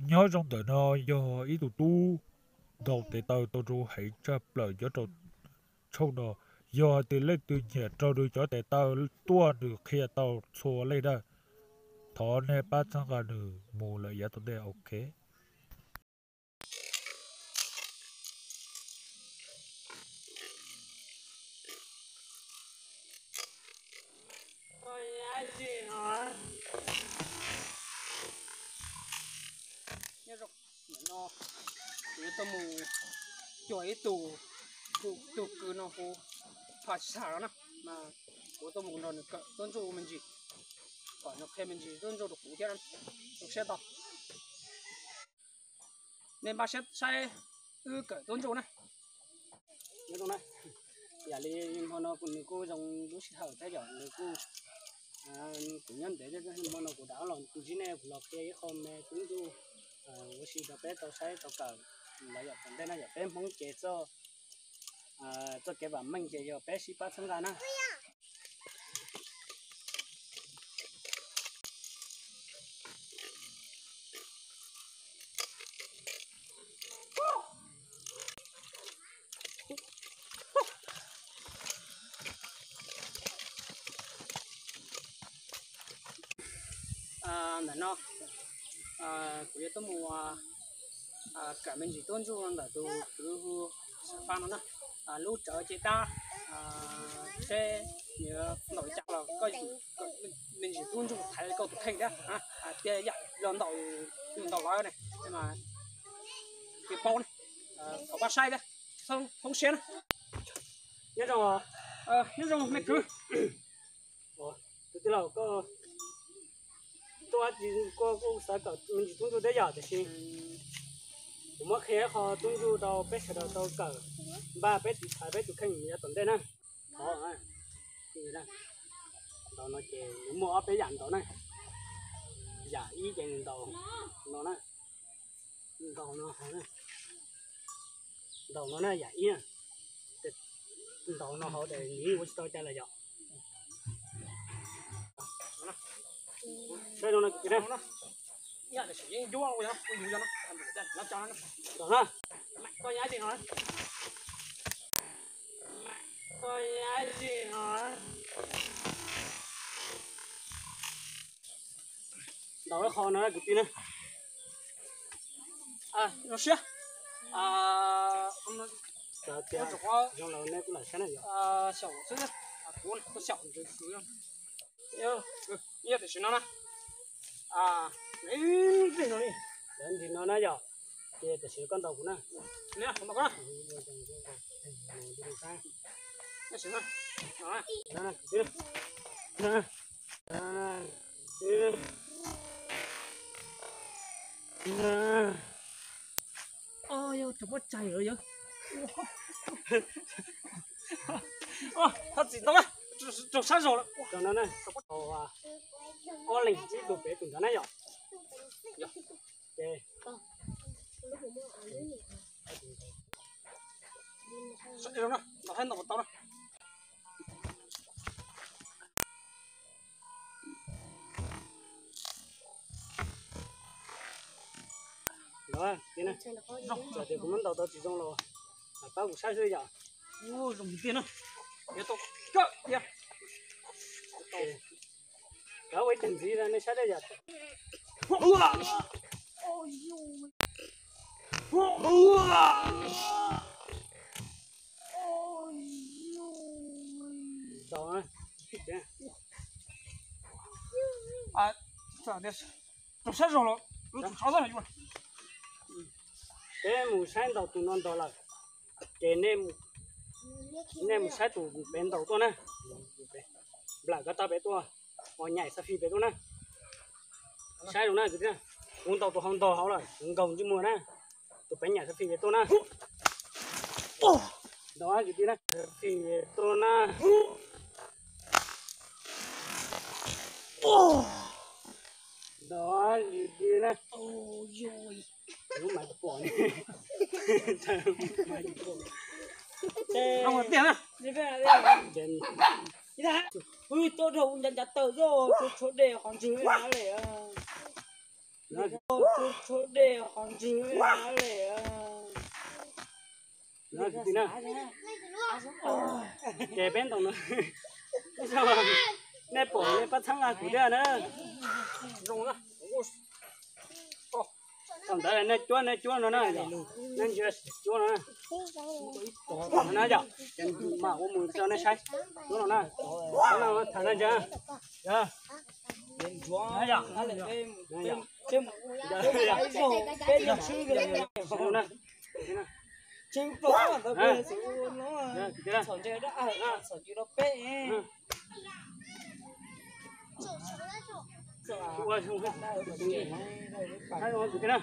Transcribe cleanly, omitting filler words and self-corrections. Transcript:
nhớ trong đời nó do ý tụ tu đầu để tao tao ru hãy chấp lời cho tao sau đó do từ lấy từ nhà trâu được cho để tao tua được khi tao xua lấy đó thọ này bắt sang cả được mù là giá tao đây ok. Ôi ai gì hả? Nhớ rồi, nó nhớ tao mù chuối tủ tủ tủ cứ nó hồ phải xả nó mà của tao mù nó được tôn trọng mình gì còn nó thêm mình gì tôn trọng được cụ thể được xe tao nên ba sẽ sai cỡ tôn trọng này nhớ đâu này giả li nó cũng cô dòng lúc xí hở thấy giỏi người cô cũng nhân để cho nó của đảo lòn từ dưới này của lọt kia không mẹ cũng du我是个白豆菜豆干，来要本来那要白蒙节奏，这给把蒙节要白西八成干呢。那喏，估计都么革命是tôn重là từ phan nó lúc trở chế ta sẽ nhớ nổi chắc là coi mình chỉ tôn trọng thấy câu thành đó để dạy lần đầu nói này nhưng mà cái bao này có ba sai đấy không xé nữa nhớ rằng mẹ cứ từ lâu có tôi chỉ có sai cả mình chỉ tôn trọng để giờ thì mà khi họ tôn trọng đâu bé sẽ đâu cả ba bé thì hai bé tụi khanh nhớ tuần đây nè đó à như thế đó nó chỉ mua bé dặn đó này giả ý trên đầu nó nè đầu nó hả nè đầu nó nè giả ý nè đầu nó họ để nghĩ của tôi cho là giỏi đây nó cái này nhà để sử dụng vô rồi đó dùng cho nó làm cho nó đó ha coi nhái gì hả coi nhái gì hả đó nó khó nó cái gì nữa nó xé ông nó Dạ, trong lầu này cũng là cái này vậy. xẻo chứ cuốn nó xẻo từ dưới nhớ nhớ để xin nó nè lấy gì rồi Đến thì nó nói rồi, thì để sửa con tàu của nó. nè không có nó xin nó Nó nè, tiếp. Nè. Tiếp. Nè. ôi chúng nó chạy rồi chứ thật gì đâu á chụp sát rồi Cho nó này, có lệnh chỉ đồ bé tụi nó này rồi. sao vậy nó thấy nó tao đó Đó, thế này. Giờ thì cũng tàu chỉ trong lò. Tao cũng sai rồi giờ. ô dùng tiền nữa để tôi cỡ kìa Đó với từng gì ra nó sai đây giờ. Đó. sao đấy chụp sát rồi nó chụp sát rồi nhưng mà Thế mù sai tàu tụi non tàu là cái nem sai tụi bên tàu tôi nè. Là cái tao bé tôi, họ nhảy sa phi bé tôi nè. Sai đúng nè, cái này. Uống tàu tụi không tàu họ rồi, uống gồng chứ mùa nè. Tụi bé nhảy sa phi bé tôi nè. Đó cái gì nè, phi bé tôi nè. Đó cái gì nè. ôi rồi Đúng mày bỏ này. Mày bỏ. không có tiền à đi về đi Đến đi ra ui tôi đâu nhận tờ rồi chỗ để còn chứ nó để Chỗ để hoàng chính với áo để nó tí nữa kể bên tổng nữa sao mà nè bỏ nè bắt thằng à cụ đẻ nữa rung đó tổng tới là nè chúa nó nè nè chúa nó nè nó giờ mà ôm mùi cho nó say chúa nó nè nó thằng nó chưa chưa bên chúa nó giờ nó là bên giờ bên nhà sư cái này nó nè chính chúa mà nó bên sư nó tí nữa sổ chơi đó sổ chơi đó bé chúa chúa hai con tí nữa